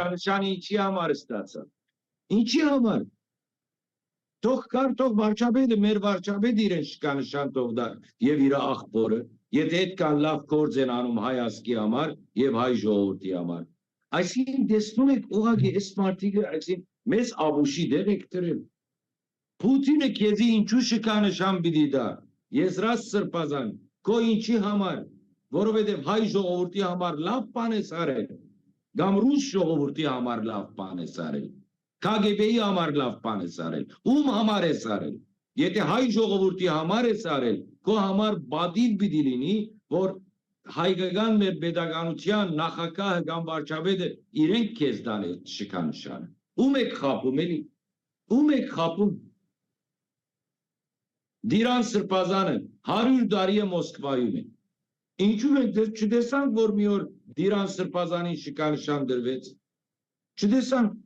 շքանշանի ինչի համար ստացա։ Ինչի համար։ Թող կար, թող վարչապետը, մեր վարչապետը իրեն շքանշան թող դա եւ իր աղբորը, եթե այդքան լավ գործ են անում հայ ազգի համար եւ հայ ժողովրդի համար։ Այսինքն տեսնում եք ուղղակի այս մարդիկը, այսինքն մեզ աբուշի դեր եք դրել։ Պուտինը քեզի ինչու շքանշան պիտի դա։ Եզրած սրբազան, քո ինչի համար, որովհետեւ հայ ժողովրդի համար լավ բան ես արել, կամ ռուս ժողովրդի համար լավ բան ես արել, KGB-ի համար լավ բան ես արել, ում համար ես արել։ Եթե հայ ժողովրդի համար ես արել, քո համար բադիվ պիտի լինի, որ հայկական մեր պետականության նախագահը կամ վարչապետը իրենք քեզ տան այդ շքանշանը։ Ում եք խաբում էլի։ Ում եք խաբում։ Դիրան սրբազանը 100 տարի է Մոսկվայում է։ Ինչու մենք չտեսանք, որ մի օր Դիրան սրբազանին շքանշան դրվեց։ Չտեսանք։